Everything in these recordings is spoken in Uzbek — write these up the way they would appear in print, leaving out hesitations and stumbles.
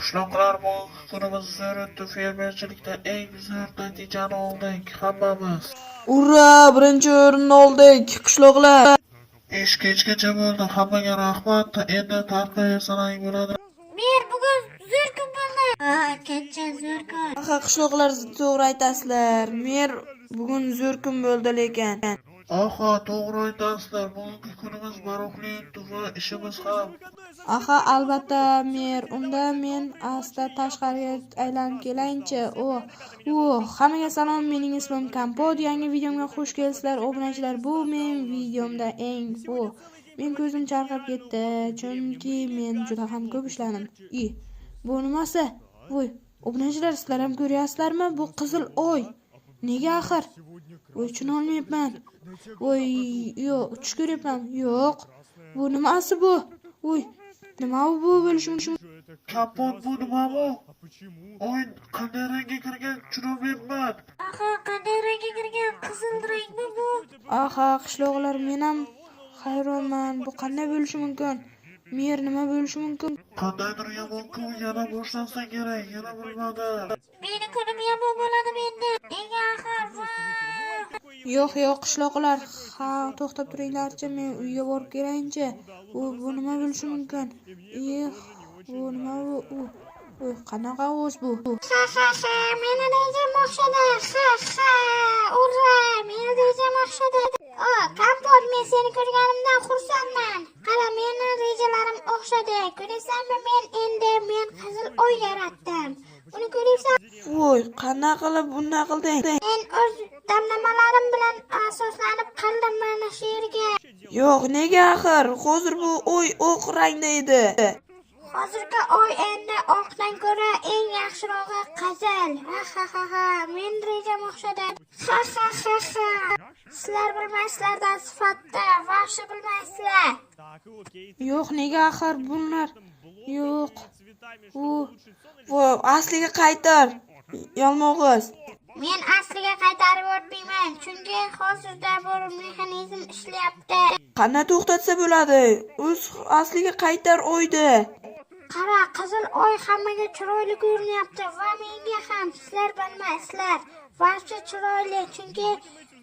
Qishloqlar bugungi kunimiz zo'r o'tdi. Fermerchilikda eng zo'r natijani oldik hammamiz. Ura, birinchi o'rinni oldik, qishloqlar. Ish kechgacha bo'ldi. Hammaga rahmat. Endi tarqaversanang bo'ladi. Mer bugun zo'r kun bo'ldi. Kecha zo'r kun. Qishloqlar to'g'ri aytasizlar. Mer bugun zo'r kun bo'ldi lekin. To'g'ri aytasizlar. Bugungi kunimiz maroqli o'tdi va ishimiz ham. Albatta, mer. Unda men asta tashqariga aylanib kelayinchi. Hammaga salom. Mening ismim Kompot. Yangi videomga xush kelibsizlar, obunachilar. Bu men videomda men ko'zim charqab ketdi, chunki men juda ham ko'p ishladim. Bu nimasi? Obunachilar, sizlar ham ko'ryapsizlarmi? Bu qizil oy. Nega axir? Tushunolmayapman. Tush ko'ryapman. Yo'q. Bu nimasi bu? Nima bu bo'lishi mumkin? Kompot, bu nima bu? Oy qanday rangga kirgan tushunolmayapman. Qanday rangga kirgan? Qizil rangmi bu? Qishloqlar, men ham hayronman. Bu qanday bo'lishi mumkin? Mer nima bo'lishi mumkin? Qandaydir yomon kun yana boshlansa kerak, yana bilmadim. Meni kunim yomon bo'ladimi endi? Nega axir? Yo'q, qishloqlar. To'xtab turinglarchi, men uyga borib kelayinchi. Bu nima bo'lishi mumkin? Bu nima bu? Qanaqa ovoz bu? Meni rejam o'xshadi. Ura, meni rejam o'xshadi. Kompot, men seni ko'rganimdan xursandman. Qara, meni rejalarim o'xshadi. Ko'raysanmi, men qizil oy yaratdim. Buni ko'ryapsan? Qanaqa qilib bunday qilding? Men o'z damlamalarim bilan asoslanib qildim mana shu yerga. Yo'q, nega axir? Hozir bu oy oq rangda edi. Hozirgi oy endi oqdan ko'ra eng yaxshirog'i qizil. Men rejam o'xshadi. Sizlar bilmaysizlar-da sifatda, vahshi bilmaysizlar. Yo'q, nega axir bunlar? Yo'q. Asliga qaytar. Yalmog'iz. Men asliga qaytarib o'tmayman, chunki hozirda bu mexanizm ishlayapti. Qanday to'xtatsa bo'ladi? O'z asliga qaytar oydi. Qara, qizil oy hammaga chiroyli ko'rinyapti va menga ham. Sizlar bilmaysizlar. Vahshi chiroyli, chunki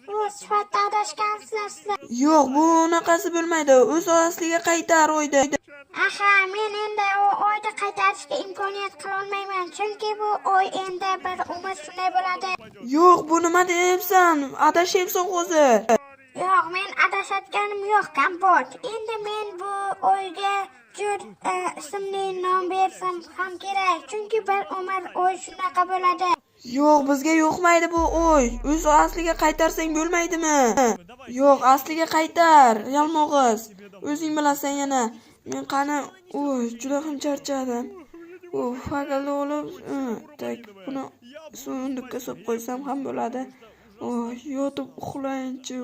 bu sifatda adashgansizlar. Yo'q, bu unaqasi bo'lmaydi. O'z asliga qaytar oydi. Men endi u oyni qaytarishga imkoniyat qila olmayman, chunki bu oy endi bir umr shunday bo'ladi. Yo'q, bu nima deyapsan? Adashyapsan hozir. Yo'q, men adashayotganim yo'q, Kompot. Endi men bu oyga Jur ismli nom bersam ham kerak, chunki bir umr oy shunaqa bo'ladi. Yo'q, bizga yo'qmaydi bu oy. O'z asliga qaytarsang bo'lmaydimi? Yo'q, asliga qaytar, yalmog'iz. O'zing bilasan yana. Men qani, juda ham charchadim. Fagal olib, buni so'ndikka solib qo'ysam ham bo'ladi. Yotib uxlayinchi,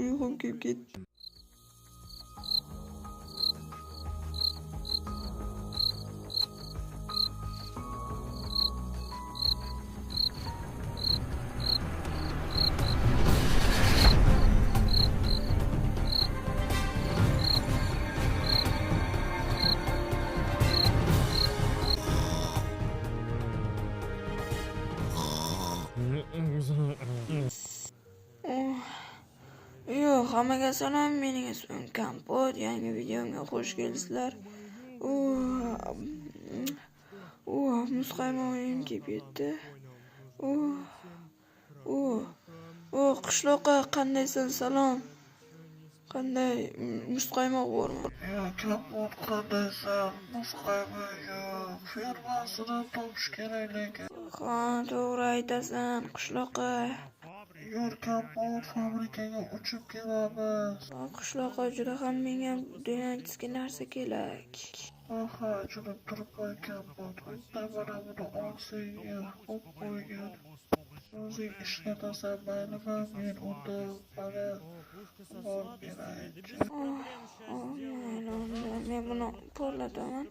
uyqum kelib ketdi. Hammaga salom, mening ismim Kompot. Yangi videomga xush kelibsizlar. Muzqaymoqim kelib ketdi. Qishloqqa qandaysan? Salom. Qanday muzqaymoq bormi? Kompot, qandaysan? Muzqaymoq yo'q. Fermasini topish kerak lekin. To'g'ri aytasan, qishloqqa. Kompot, fabrikaga uchib kelamiz. Qishloqqa juda ham menga deganchisiga narsa kerak. Juda turibman Kompot. Bitta mana buni og'zingga qo'yib qo'ygan. O'zing ishlatasan maylimi? Men unda mana borib berayinchi. Men buni porlataman.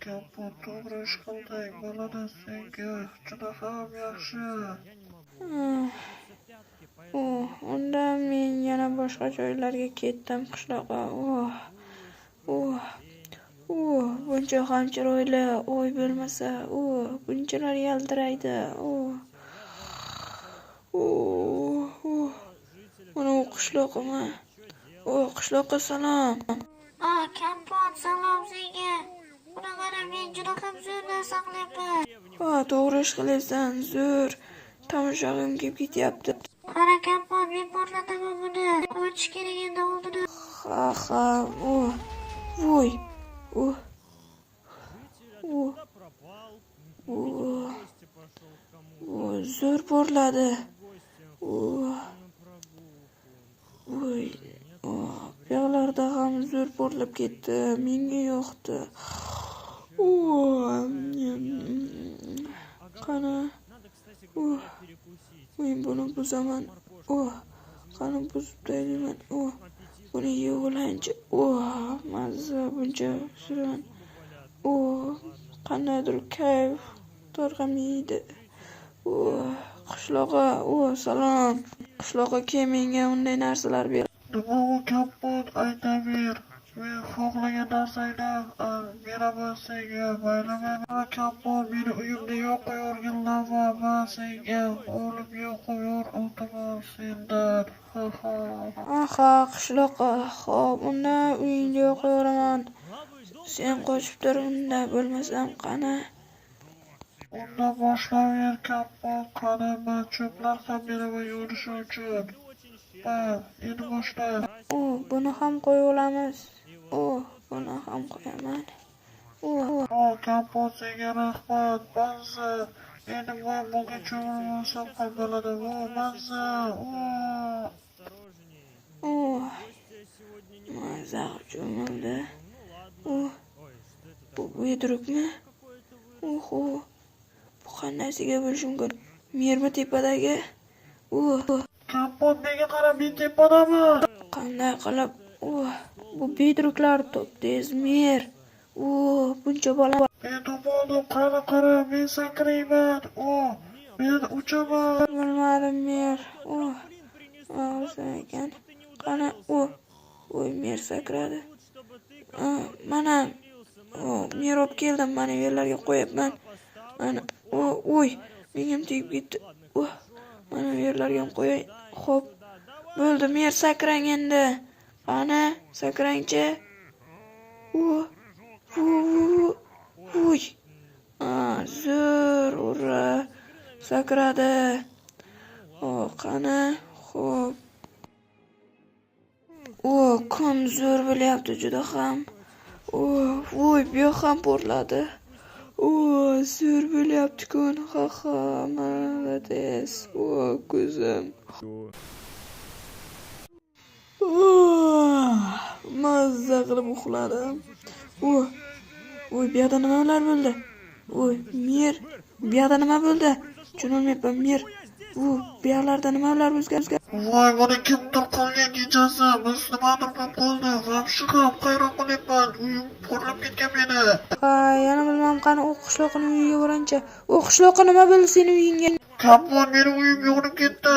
Kompot, to'g'ri ish qilding. Bo'ladi senga. Juda ham yaxshi. Unda men yana boshqa joylarga ketdim, qishloqqa. Buncha ham chiroyli, oy bo'lmasa, bunchalar yaltiraydi. Mana u qishloqmi? Qishloqqa salom. Kompot, salom senga. Buni qara, men juda ham zo'r narsa qilyapman. To'g'ri ish qilyapsan, zo'r. Tomushog'im kelib ketyapti. Qara, kompot, men portlataman buni. Ochish kerak endi oldini. Voy. Zo'r porladi. Buyoqlarda ham zo'r porlab ketdi. Menga yoqdi. Qani. Men buni buzaman. Qani buzib taylayman. Buni yeb olaychi. Mazza buncha shirin. Qandaydir kayf targ'amaydi. Qishloqqa, salom. Qishloqqa kel, menga unday narsalar ber. Nima u kompot aytaver. Men xohlagan narsangni beraman senga. Mayliman. Kompot meni uyimda yo'qoyorganlarga men senga olib yo'qoyor o'taman sendan. Qishloqqa. Xo'p, unda uyingda yo'qoyoraman. Sen qochib tur, unda bo'lmasam qani. Unda boshlaver kompot. Qani men cho'plar ham beraman yurish uchun. Endi boshla. Buni ham qo'yib olamiz. Buni ham qo'yaman. Kompot senga rahmat. Mazza. Endi men bunga cho'milmasam ham bo'ladi. Mazza. Mazza cho'mildi. Bu bedrukmi? Bu qandaysiga bo'lishi mumkin? Mermi tepadagi? Kompot menga qara, men tepadaman. Qanday qilib? Bu bedruklar topdingiz, mer. Buncha bola. Men topoldim, qara, men sakrayman. Men uchaman. Bilmadim, mer. O'zi ekan. Qani, mer sakradi. Mana mer olib keldim, mana yerlarga qo'yapman. Mana, mengam tegib ketdi. Mana yerlarga ham qo'yay. Xo'p, bo'ldi, mer sakrang endi. Qani, sakrangchi. Zo'r, ura, sakradi. Qani, xo'p. Kun zo'r bo'lyapti juda ham. Bu yoq ham porladi. Zo'r bo'lyapti kun. Malades. Ko'zim. Mazza qilib uxladim. Bu yoqda nimalar bo'ldi? Mer, bu yoqda nima bo'ldi? Tushunolmayapman, mer. Bu yoqlarda nimalar o'zgardi? Voy, buni kimdir qolgan kechasi. Biz nimadir bo'lib qoldi. Vamshi ham hayron qilyapman. Uyim porlab ketgan meni. Yana bilmam, qani u qishloqning uyiga borancha. Qishloqqa nima bo'ldi sening uyingga? Kompot meni uyim yonib ketdi.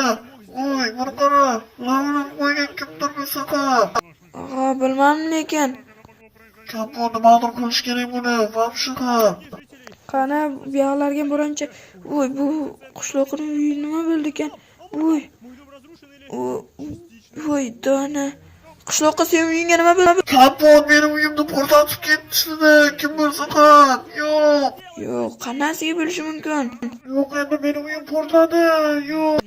Buni qara. Lavani qo'ygan kimdir bo'lsa ham. Bilmadim lekin. Kompot nimadir qilish kerak buni. Vamshi ham. Qani bu yoqlarga borancha. Bu qishloqning uyi nima bo'ldi ekan? Dona. Qishloqqa sening uyingga nima bo'ldi? Kompot meni uyimni portlatib ketdi. Kim bo'lsa ham. Yo'q, qanasiga bo'lishi mumkin? Yo'q, endi meni uyim portladi. Yo'q.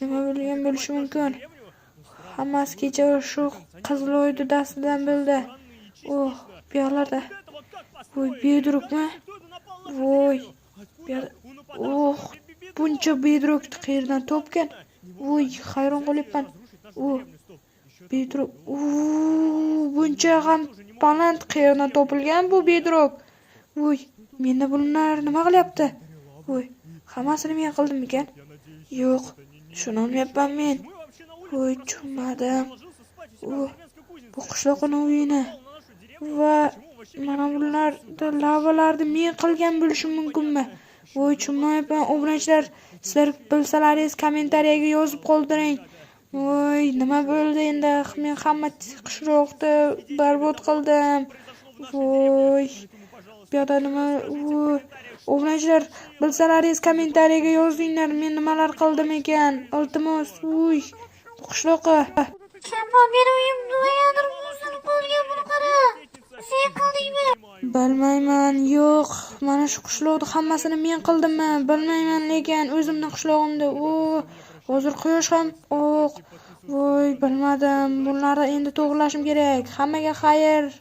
Nima bo'lgan bo'lishi mumkin? Hammasi kecha shu qizil o'ydi dastidan bo'ldi. Bu yoqlarda. Bedrukmi? Buncha bedruk qayerdan topgan? Hayron qolyapman. Bedruk. Buncha ham baland qayerdan topilgan bu bedruk? Menda bular nima qilyapti? Hammasini men qildim ekan? Yo'q, tushunolmayapman men. Tushunmadim. Bu qishloqning uyini va mana bularda lavalarni men qilgan bo'lishim mumkinmi? Tushunmayapman. Obunachilar, sizlar bilsalaringiz kommentariyaga yozib qoldiring. Nima bo'ldi endi? Men hamma qishloqni barbod qildim. Voy. Bu yoqda nima? Obunachilar, bilsalaringiz kommentariyaga yozinglar. Men nimalar qildim ekan? Iltimos, qishloqqa. Shamol, meni uyimda nimadir buzilib qolgan, buni qara. Sen qildingmi? Bilmayman, yo'q. Mana shu qishloqda hammasini men qildimmi? Bilmayman, lekin o'zimning qishlog'imda. Hozir quyosh ham oq. Voy, bilmadim. Bunlarni endi to'g'rilashim kerak. Hammaga xayr.